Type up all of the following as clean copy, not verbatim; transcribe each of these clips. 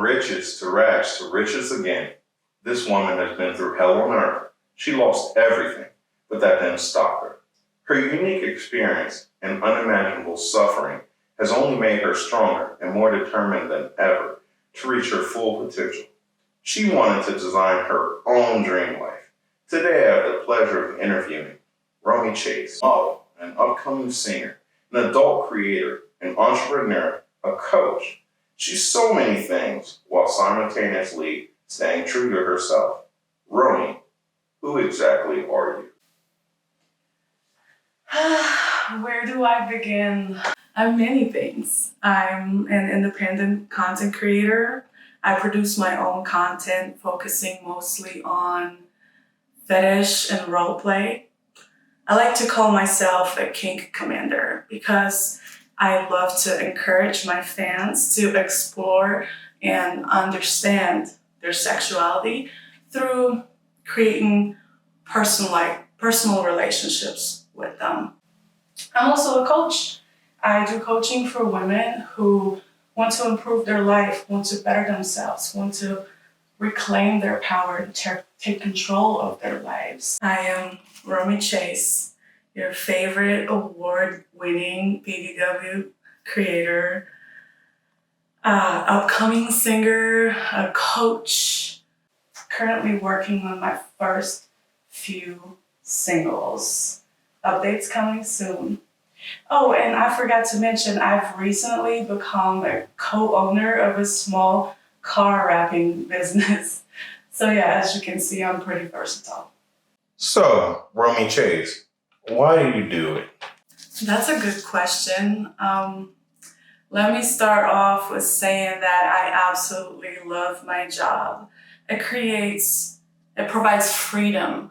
riches to rags to riches again. This woman has been through hell on earth. She lost everything, but that didn't stop her. Her unique experience and unimaginable suffering has only made her stronger and more determined than ever to reach her full potential. She wanted to design her own dream life. Today I have the pleasure of interviewing Romi Chase, model, an upcoming singer, an adult creator, an entrepreneur, a coach. She's so many things while simultaneously staying true to herself. Romi, who exactly are you? Where do I begin? I'm many things. I'm an independent content creator. I produce my own content, focusing mostly on fetish and role play. I like to call myself a kink commander because I love to encourage my fans to explore and understand their sexuality through creating personal relationships with them. I'm also a coach. I do coaching for women who want to improve their life, want to better themselves, want to reclaim their power to take control of their lives. I am Romi Chase, your favorite award-winning BBW creator, upcoming singer, a coach, currently working on my first few singles. Updates coming soon. Oh, and I forgot to mention, I've recently become a co-owner of a small car wrapping business. So yeah, as you can see, I'm pretty versatile. So, Romi Chase, why do you do it? That's a good question. Let me start off with saying that I absolutely love my job. It provides freedom,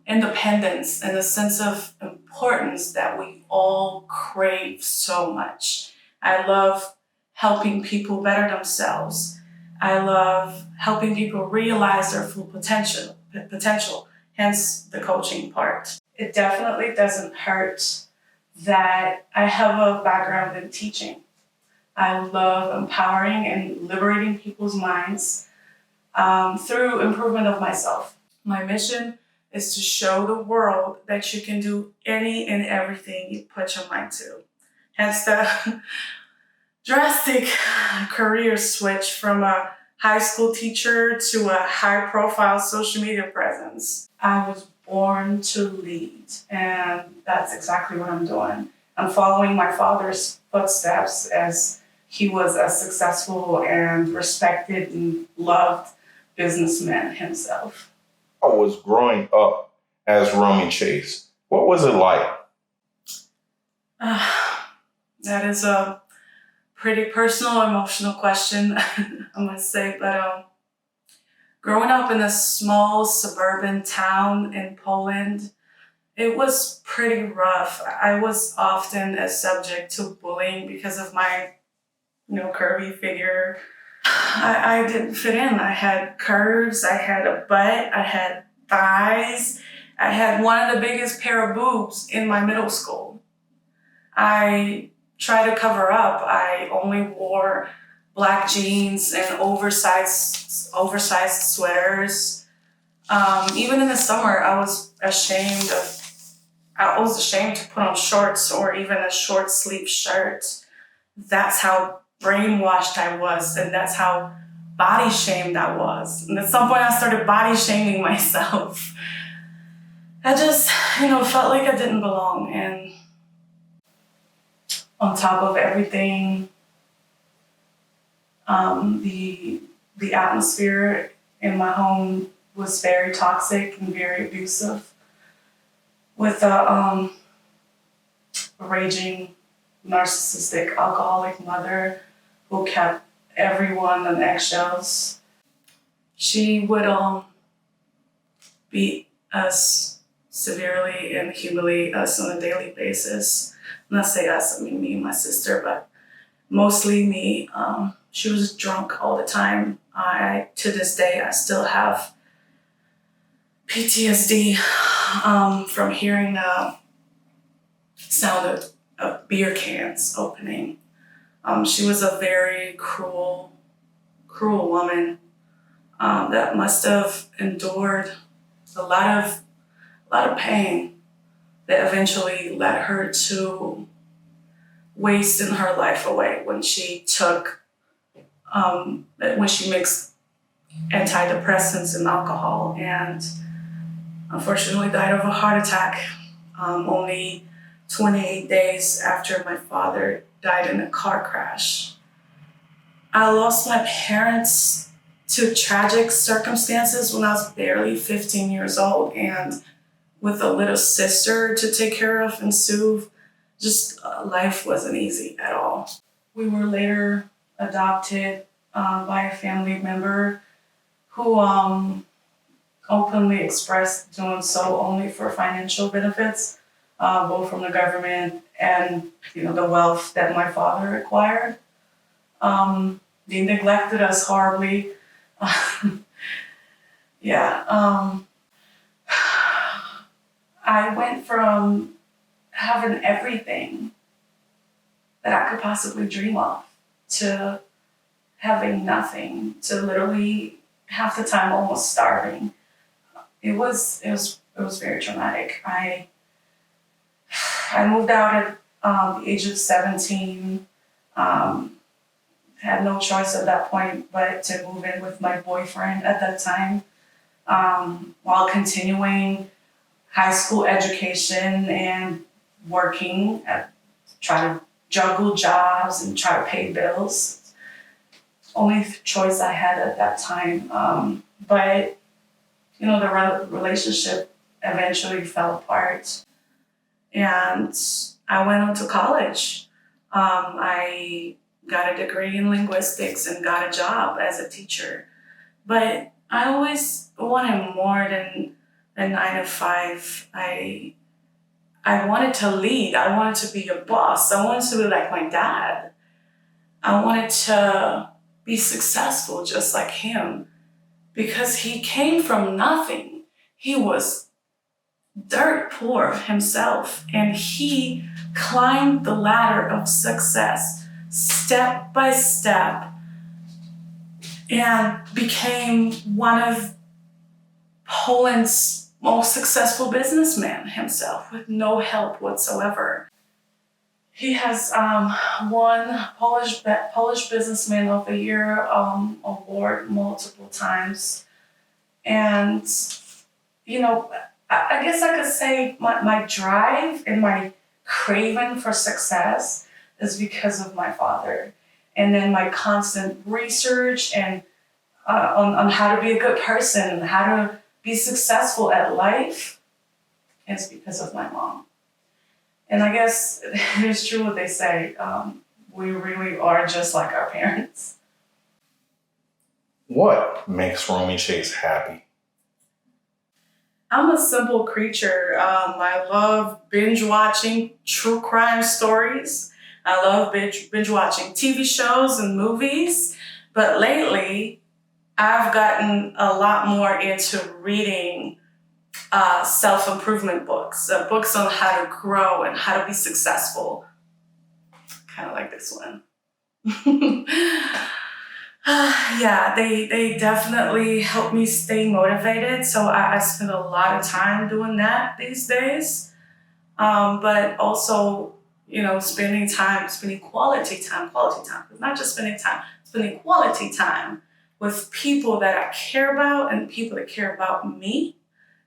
independence, and a sense of importance that we all crave so much. I love helping people better themselves. I love helping people realize their full potential, hence the coaching part. It definitely doesn't hurt that I have a background in teaching. I love empowering and liberating people's minds through improvement of myself. My mission is to show the world that you can do any and everything you put your mind to. Hence the drastic career switch from a high school teacher to a high-profile social media presence. I was born to lead, and that's exactly what I'm doing. I'm following my father's footsteps as he was a successful and respected and loved businessman himself. I was growing up as Romi Chase. What was it like? That is a pretty personal, emotional question, I must say. But growing up in a small suburban town in Poland, it was pretty rough. I was often a subject to bullying because of my, curvy figure. I didn't fit in. I had curves, I had a butt, I had thighs, I had one of the biggest pair of boobs in my middle school. I tried to cover up. I only wore black jeans and oversized sweaters. Even in the summer, I was ashamed to put on shorts or even a short sleeve shirt. That's how brainwashed I was, and that's how body shamed I was. And at some point I started body shaming myself. I just, felt like I didn't belong. And on top of everything, the atmosphere in my home was very toxic and very abusive, with a raging, narcissistic, alcoholic mother who kept everyone on eggshells. She would beat us severely and humiliate us on a daily basis. When I say us, I mean me and my sister, but mostly me. She was drunk all the time. To this day, I still have PTSD from hearing the sound of beer cans opening. She was a very cruel cruel woman that must have endured a lot of pain that eventually led her to wasting her life away when she mixed antidepressants and alcohol, and unfortunately died of a heart attack only 28 days after my father died in a car crash. I lost my parents to tragic circumstances when I was barely 15 years old, and with a little sister to take care of and soothe, just life wasn't easy at all. We were later adopted by a family member who openly expressed doing so only for financial benefits, both from the government and the wealth that my father acquired. They neglected us horribly. I went from having everything that I could possibly dream of to having nothing, to literally half the time almost starving. It was very traumatic. I moved out at the age of 17. Had no choice at that point but to move in with my boyfriend at that time, while continuing high school education and working, try to juggle jobs and try to pay bills. Only choice I had at that time. But the relationship eventually fell apart, and I went on to college. I got a degree in linguistics and got a job as a teacher. But I always wanted more than a 9 to 5. I wanted to lead. I wanted to be a boss. I wanted to be like my dad. I wanted to be successful just like him, because he came from nothing. He was dirt poor himself, and he climbed the ladder of success step by step and became one of Poland's most successful businessmen himself with no help whatsoever. He has won Polish Businessman of the Year award multiple times. And, I guess I could say my drive and my craving for success is because of my father. And then my constant research and on how to be a good person and how to be successful at life is because of my mom. And I guess it is true what they say. We really are just like our parents. What makes Romi Chase happy? I'm a simple creature. I love binge watching true crime stories. I love binge watching TV shows and movies. But lately, I've gotten a lot more into reading self-improvement books, books on how to grow and how to be successful. Kind of like this one. Yeah, they definitely help me stay motivated. So I spend a lot of time doing that these days. But also, spending quality time, not just spending time, spending quality time with people that I care about and people that care about me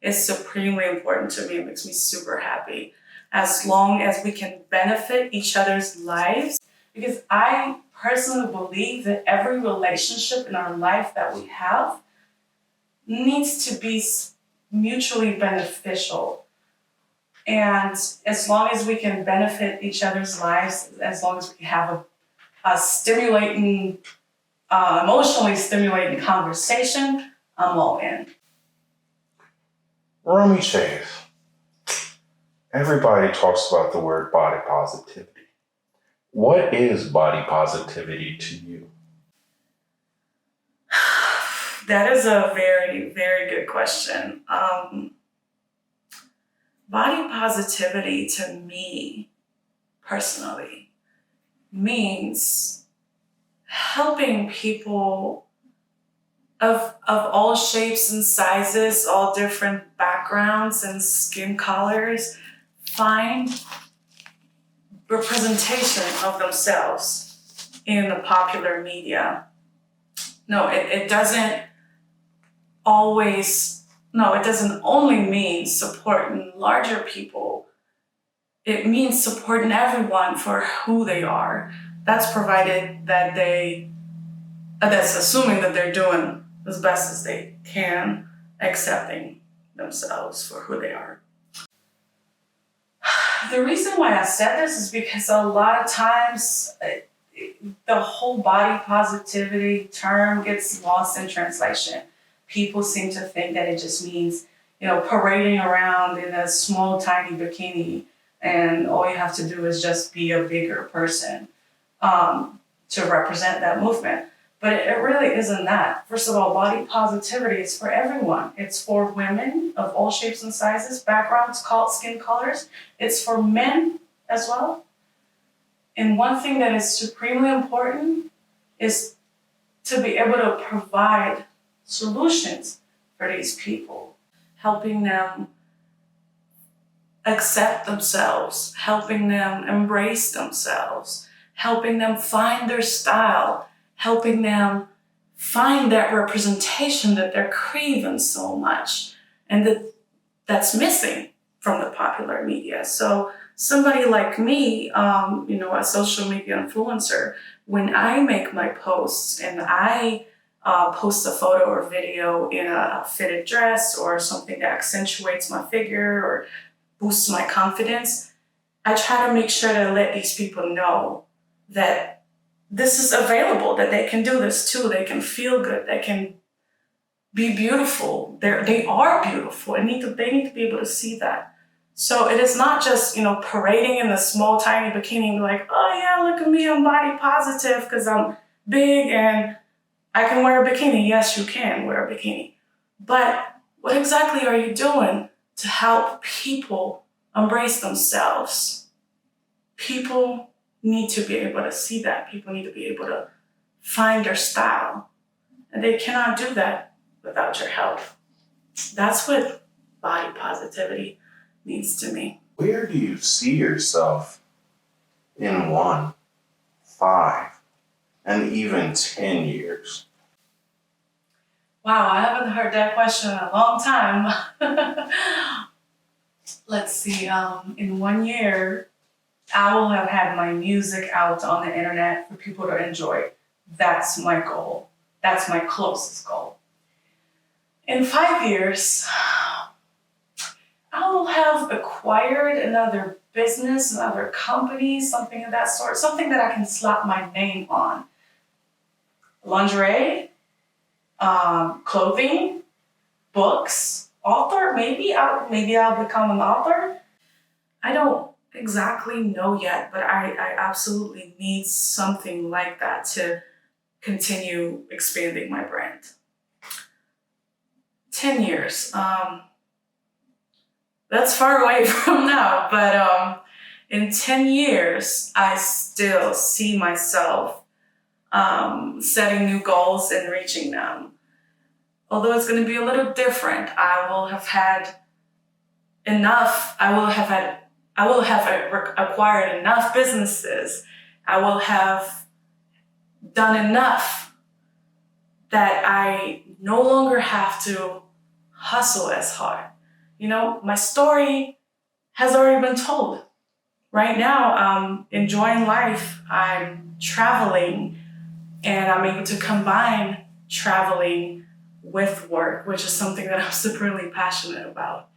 is supremely important to me. It makes me super happy. As long as we can benefit each other's lives, because I personally believe that every relationship in our life that we have needs to be mutually beneficial. And as long as we can benefit each other's lives, as long as we can have a stimulating, emotionally stimulating conversation, I'm all in. Romi Chase. Everybody talks about the word body positivity. What is body positivity to you? That is a very, very good question. Body positivity to me, personally, means helping people of all shapes and sizes, all different backgrounds and skin colors, find representation of themselves in the popular media. No, it doesn't always, no, it doesn't only mean supporting larger people. It means supporting everyone for who they are. That's provided that that's assuming that they're doing as best as they can, accepting themselves for who they are. The reason why I said this is because a lot of times the whole body positivity term gets lost in translation. People seem to think that it just means, parading around in a small, tiny bikini, and all you have to do is just be a bigger person to represent that movement. But it really isn't that. First of all, body positivity is for everyone. It's for women of all shapes and sizes, backgrounds, skin colors. It's for men as well. And one thing that is supremely important is to be able to provide solutions for these people, helping them accept themselves, helping them embrace themselves, helping them find their style, helping them find that representation that they're craving so much and that's missing from the popular media. So somebody like me, a social media influencer, when I make my posts and I post a photo or video in a fitted dress or something that accentuates my figure or boosts my confidence, I try to make sure to let these people know that this is available, that they can do this too. They can feel good. They can be beautiful. They are beautiful and they need to be able to see that. So it is not just, parading in the small, tiny bikini and be like, oh yeah, look at me, I'm body positive because I'm big and I can wear a bikini. Yes, you can wear a bikini. But what exactly are you doing to help people embrace themselves? People need to be able to see that. People need to be able to find their style. And they cannot do that without your help. That's what body positivity means to me. Where do you see yourself in 1, 5, and even 10 years? Wow, I haven't heard that question in a long time. Let's see, in 1 year, I will have had my music out on the internet for people to enjoy. That's my goal. That's my closest goal. In 5 years, I will have acquired another business, another company, something of that sort, something that I can slap my name on. Lingerie, clothing, books, author, maybe I'll become an author. I don't exactly know yet, but I absolutely need something like that to continue expanding my brand. 10 years, that's far away from now, but in 10 years, I still see myself setting new goals and reaching them. Although it's going to be a little different, I will have had enough, I will have acquired enough businesses. I will have done enough that I no longer have to hustle as hard. My story has already been told. Right now, I'm enjoying life. I'm traveling, and I'm able to combine traveling with work, which is something that I'm supremely passionate about.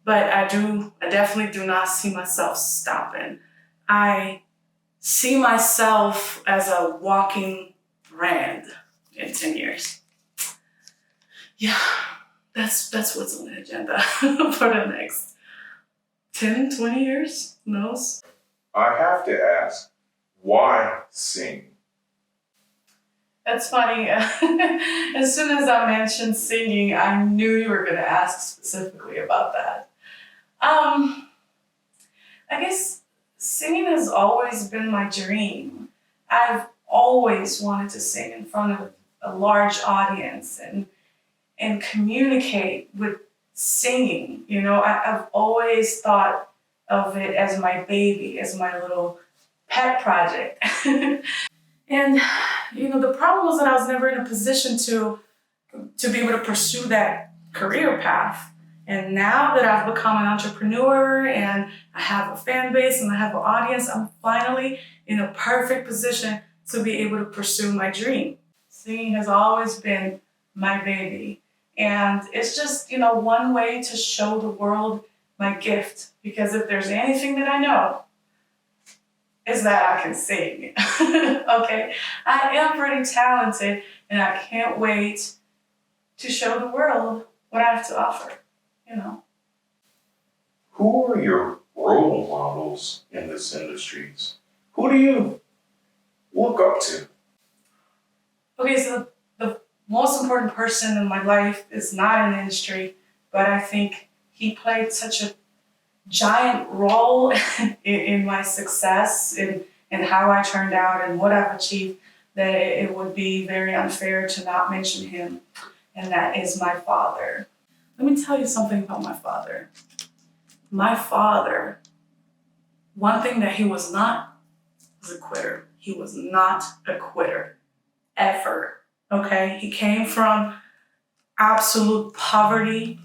But I definitely do not see myself stopping. I see myself as a walking brand in 10 years. Yeah, that's what's on the agenda for the next 10, 20 years, who knows? I have to ask, why sing? That's funny. As soon as I mentioned singing, I knew you were going to ask specifically about that. I guess singing has always been my dream. I've always wanted to sing in front of a large audience and communicate with singing. I've always thought of it as my baby, as my little pet project. And the problem was that I was never in a position to be able to pursue that career path. And now that I've become an entrepreneur and I have a fan base and I have an audience, I'm finally in a perfect position to be able to pursue my dream. Singing has always been my baby. And it's just, one way to show the world my gift. Because if there's anything that I know, is that I can sing. Okay? I am pretty talented and I can't wait to show the world what I have to offer. Who are your role models in this industry? Who do you look up to? Okay, so the most important person in my life is not in the industry, but I think he played such a giant role in my success and how I turned out and what I've achieved that it would be very unfair to not mention him, and that is my father. Let me tell you something about my father. My father, one thing that he was not was a quitter. He was not a quitter, ever, okay? He came from absolute poverty.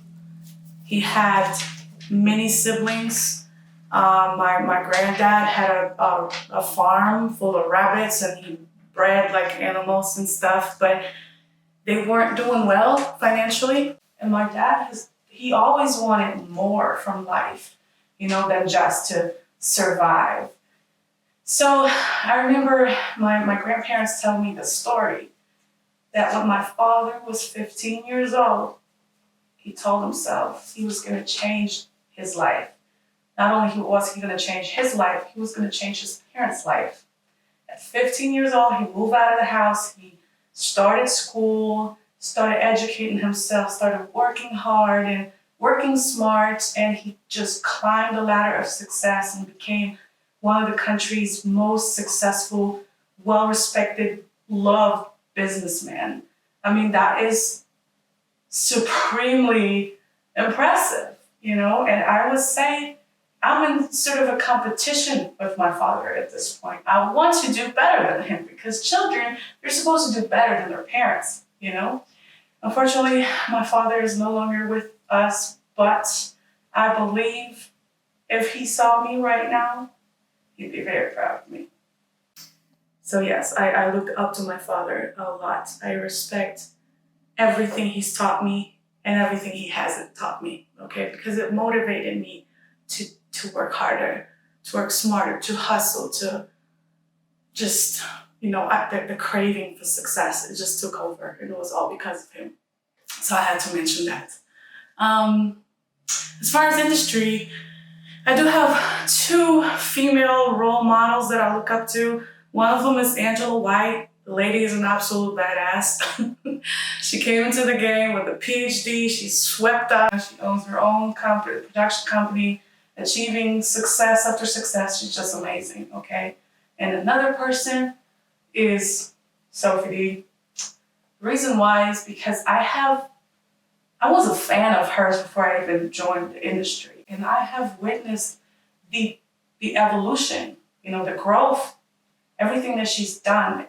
He had many siblings. My granddad had a farm full of rabbits and he bred like animals and stuff, but they weren't doing well financially. And my dad, he always wanted more from life, than just to survive. So I remember my grandparents telling me the story that when my father was 15 years old, he told himself he was going to change his life. Not only was he going to change his life, he was going to change his parents' life. At 15 years old, he moved out of the house, he started school, started educating himself, started working hard and working smart, and he just climbed the ladder of success and became one of the country's most successful, well-respected, loved businessmen. I mean, that is supremely impressive, and I would say I'm in sort of a competition with my father at this point. I want to do better than him because children, they're supposed to do better than their parents, Unfortunately, my father is no longer with us, but I believe if he saw me right now, he'd be very proud of me. So yes, I look up to my father a lot. I respect everything he's taught me and everything he hasn't taught me, okay? Because it motivated me to work harder, to work smarter, to hustle, to just, the craving for success, it just took over. And it was all because of him. So I had to mention that. As far as industry, I do have 2 female role models that I look up to. One of them is Angela White. The lady is an absolute badass. She came into the game with a PhD. She swept up. She owns her own company, production company, achieving success after success. She's just amazing, okay? And another person is Sophie D. The reason why is because I was a fan of hers before I even joined the industry. And I have witnessed the evolution, the growth, everything that she's done,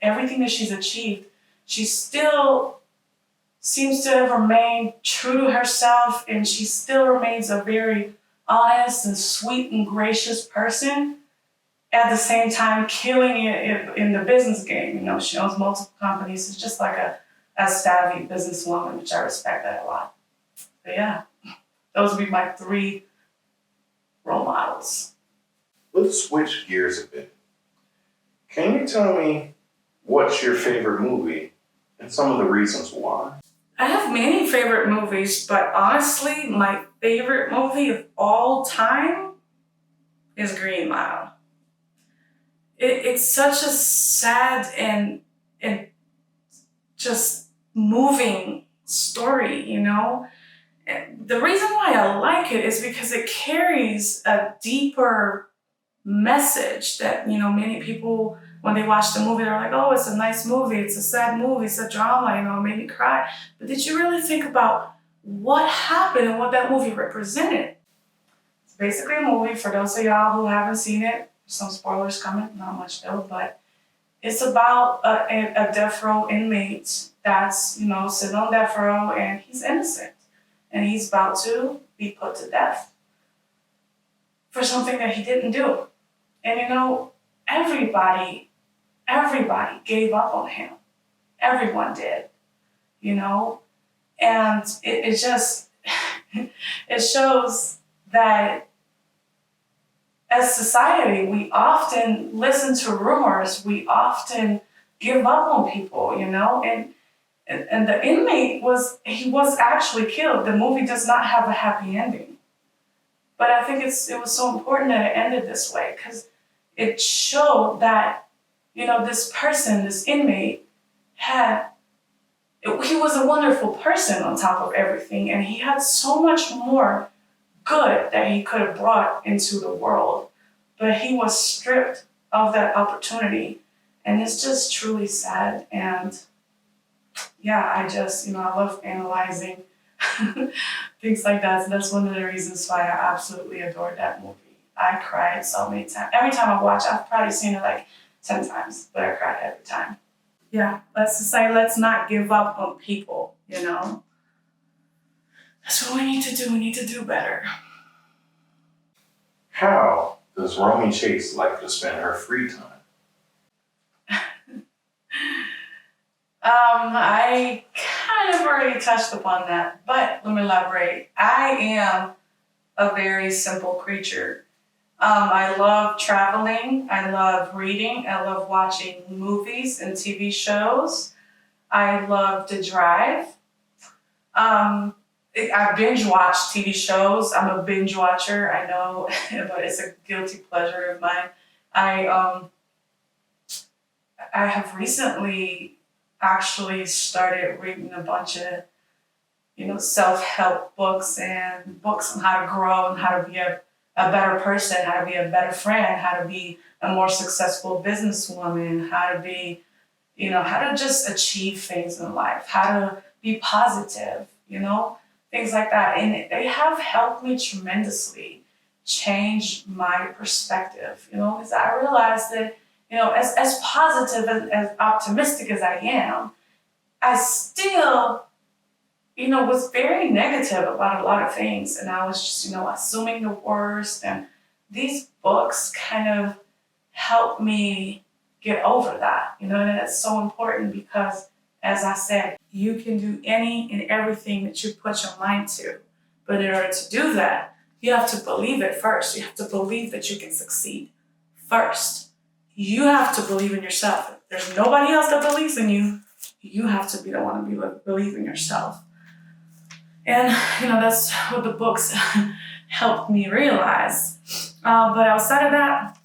everything that she's achieved. She still seems to have remained true to herself, and she still remains a very honest and sweet and gracious person. At the same time, killing it in the business game. She owns multiple companies. It's just like a savvy businesswoman, which I respect that a lot. But yeah, those would be my 3 role models. Let's switch gears a bit. Can you tell me what's your favorite movie and some of the reasons why? I have many favorite movies, but honestly, my favorite movie of all time is Green Mile. It's such a sad and just moving story, The reason why I like it is because it carries a deeper message that, many people when they watch the movie, they're like, oh, it's a nice movie, it's a sad movie, it's a drama, it made me cry. But did you really think about what happened and what that movie represented? It's basically a movie, for those of y'all who haven't seen it, some spoilers coming, not much though, but it's about a death row inmate that's, sitting on death row and he's innocent. And he's about to be put to death for something that he didn't do. And everybody gave up on him. Everyone did, and it just, it shows that as society, we often listen to rumors, we often give up on people, and the inmate was actually killed. The movie does not have a happy ending. But I think it was so important that it ended this way, because it showed that, this person, this inmate, he was a wonderful person on top of everything, and he had so much more good that he could have brought into the world, but he was stripped of that opportunity, and it's just truly sad. And yeah, I love analyzing things like that. So that's one of the reasons why I absolutely adored that movie. I cried so many times. Every time I watch, I've probably seen it like 10 times, but I cried every time. Yeah, let's not give up on people, That's what we need to do. We need to do better. How does Romi Chase like to spend her free time? I kind of already touched upon that, but let me elaborate. I am a very simple creature. I love traveling. I love reading. I love watching movies and TV shows. I love to drive. I binge watch TV shows. I'm a binge watcher. I know, but it's a guilty pleasure of mine. I have recently actually started reading a bunch of, self-help books and books on how to grow and how to be a better person, how to be a better friend, how to be a more successful businesswoman, how to be, how to just achieve things in life, how to be positive, things like that. And they have helped me tremendously change my perspective, because I realized that, as positive and as optimistic as I am, I still, was very negative about a lot of things. And I was just, assuming the worst. And these books kind of helped me get over that, and it's so important because, as I said, you can do any and everything that you put your mind to. But in order to do that, you have to believe it first. You have to believe that you can succeed first. You have to believe in yourself. If there's nobody else that believes in you, you have to be the one to believe in yourself. And, that's what the books helped me realize. But outside of that,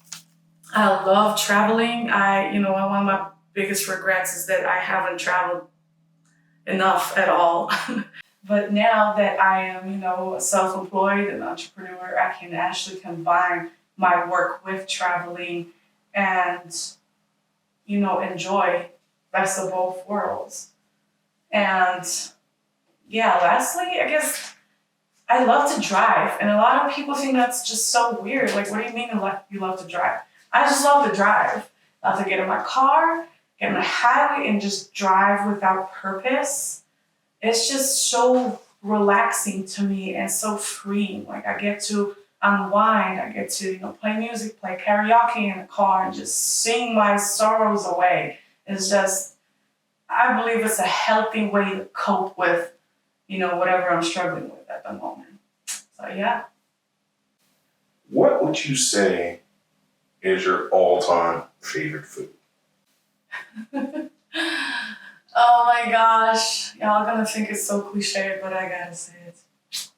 I love traveling. One of my biggest regrets is that I haven't traveled enough at all. But now that I am, self-employed and entrepreneur, I can actually combine my work with traveling and, enjoy best of both worlds. And yeah, lastly, I guess I love to drive. And a lot of people think that's just so weird. Like, what do you mean you love to drive? I just love to drive. I love to get in my car, get on the highway, and just drive without purpose. It's just so relaxing to me and so freeing. Like, I get to unwind. I get to, play music, play karaoke in the car, and just sing my sorrows away. It's just, I believe it's a healthy way to cope with, whatever I'm struggling with at the moment. So, yeah. What would you say is your all-time favorite food? Oh my gosh. Y'all are gonna think it's so cliche, but I gotta say it.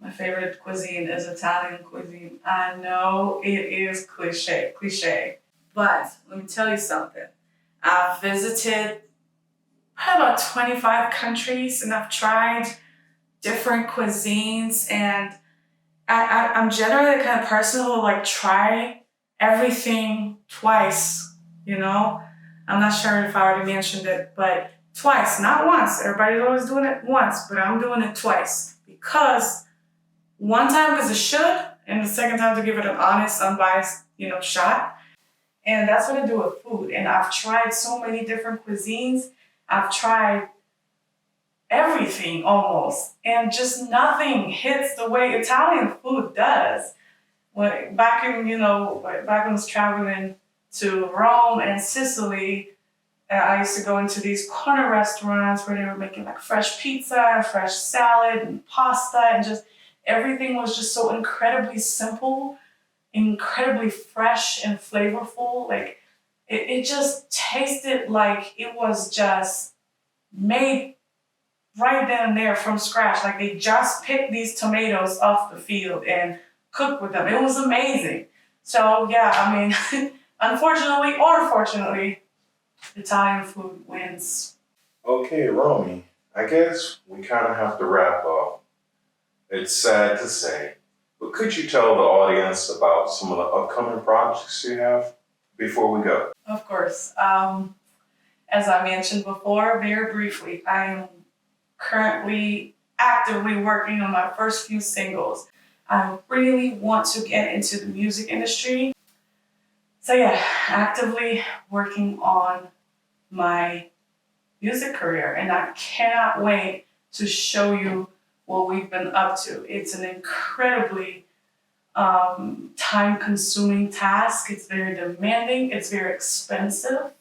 My favorite cuisine is Italian cuisine. I know it is cliche. But let me tell you something. I've visited probably about 25 countries, and I've tried different cuisines, and I'm generally the kind of person who will try everything twice you know? I'm not sure if I already mentioned it, but twice, not once. Everybody's always doing it once, but I'm doing it twice. Because one time was a should, and the second time to give it an honest, unbiased, shot. And that's what I do with food. And I've tried so many different cuisines. I've tried everything almost, and just nothing hits the way Italian food does. Back when I was traveling to Rome and Sicily, I used to go into these corner restaurants where they were making like fresh pizza and fresh salad and pasta, and just everything was just so incredibly simple, incredibly fresh and flavorful. Like it just tasted like it was just made right then and there from scratch. Like they just picked these tomatoes off the field and cooked with them. It was amazing. So yeah, I mean, unfortunately or fortunately, Italian food wins. Okay, Romy, I guess we kind of have to wrap up. It's sad to say, but could you tell the audience about some of the upcoming projects you have before we go? Of course. As I mentioned before, very briefly, I am currently actively working on my first few singles. I really want to get into the music industry. So yeah, actively working on my music career, and I cannot wait to show you what we've been up to. It's an incredibly time-consuming task. It's very demanding. It's very expensive.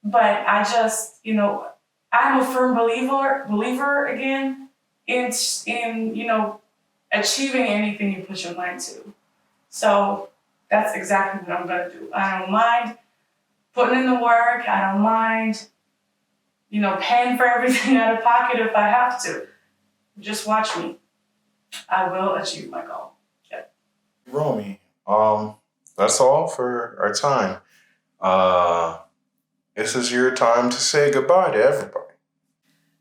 But I just, I'm a firm believer again in achieving anything you put your mind to. So that's exactly what I'm gonna do. I don't mind putting in the work. I don't mind, paying for everything out of pocket if I have to. Just watch me. I will achieve my goal. Yep. Romy, that's all for our time. This is your time to say goodbye to everybody.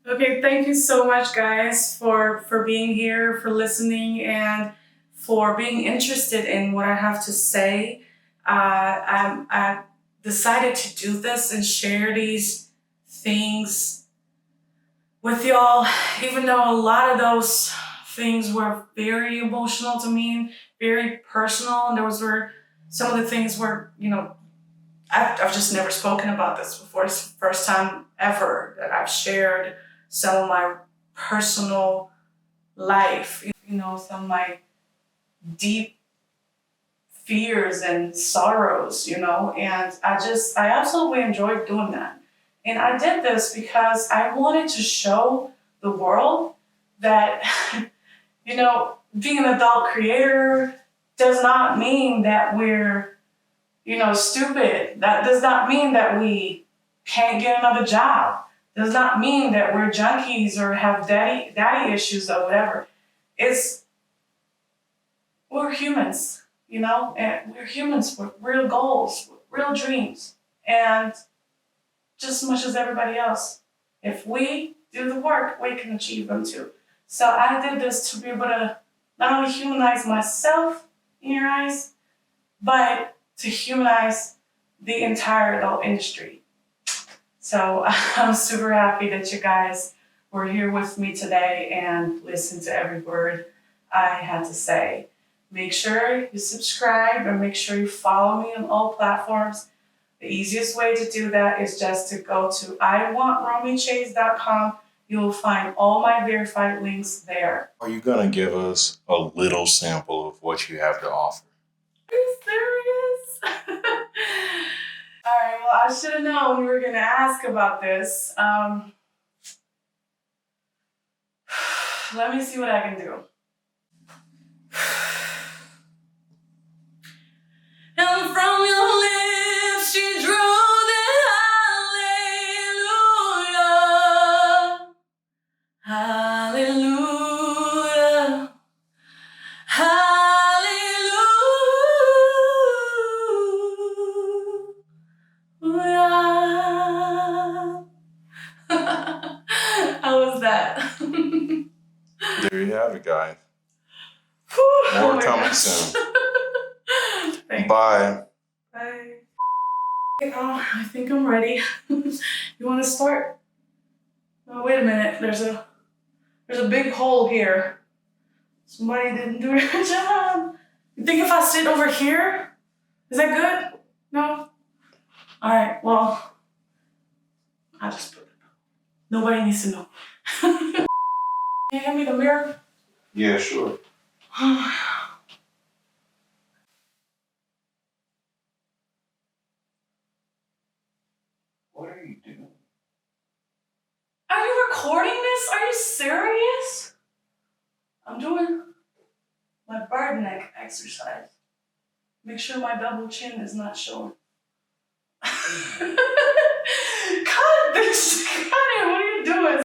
Okay, thank you so much, guys, for being here, for listening, and for being interested in what I have to say. I decided to do this and share these things with y'all, even though a lot of those things were very emotional to me and very personal. And those were some of the things where, I've just never spoken about this before. It's the first time ever that I've shared some of my personal life, some of my deep fears and sorrows, and I absolutely enjoyed doing that. And I did this because I wanted to show the world that, being an adult creator does not mean that we're, stupid. That does not mean that we can't get another job. Does not mean that we're junkies or have daddy issues or whatever. We're humans, and we're humans with real goals, with real dreams, and just as much as everybody else. If we do the work, we can achieve them too. So I did this to be able to not only humanize myself in your eyes, but to humanize the entire adult industry. So I'm super happy that you guys were here with me today and listened to every word I had to say. Make sure you subscribe and make sure you follow me on all platforms. The easiest way to do that is just to go to iwantromichase.com. You'll find all my verified links there. Are you going to give us a little sample of what you have to offer? Are you serious? All right, well, I should have known you were going to ask about this. Let me see what I can do. And from your lips she drew the hallelujah, hallelujah, hallelujah. How was that? There you have it, guys. Whew, More coming soon. Thank Bye. Bye. I think I'm ready. You want to start? Oh, wait a minute. There's a big hole here. Somebody didn't do their job. You think if I sit over here, is that good? No? All right, well, I just put it. Nobody needs to know. Can you hand me the mirror? Yeah, sure. What are you doing? Are you recording this? Are you serious? I'm doing my bird neck exercise. Make sure my double chin is not showing. Cut this! Cut it! What are you doing?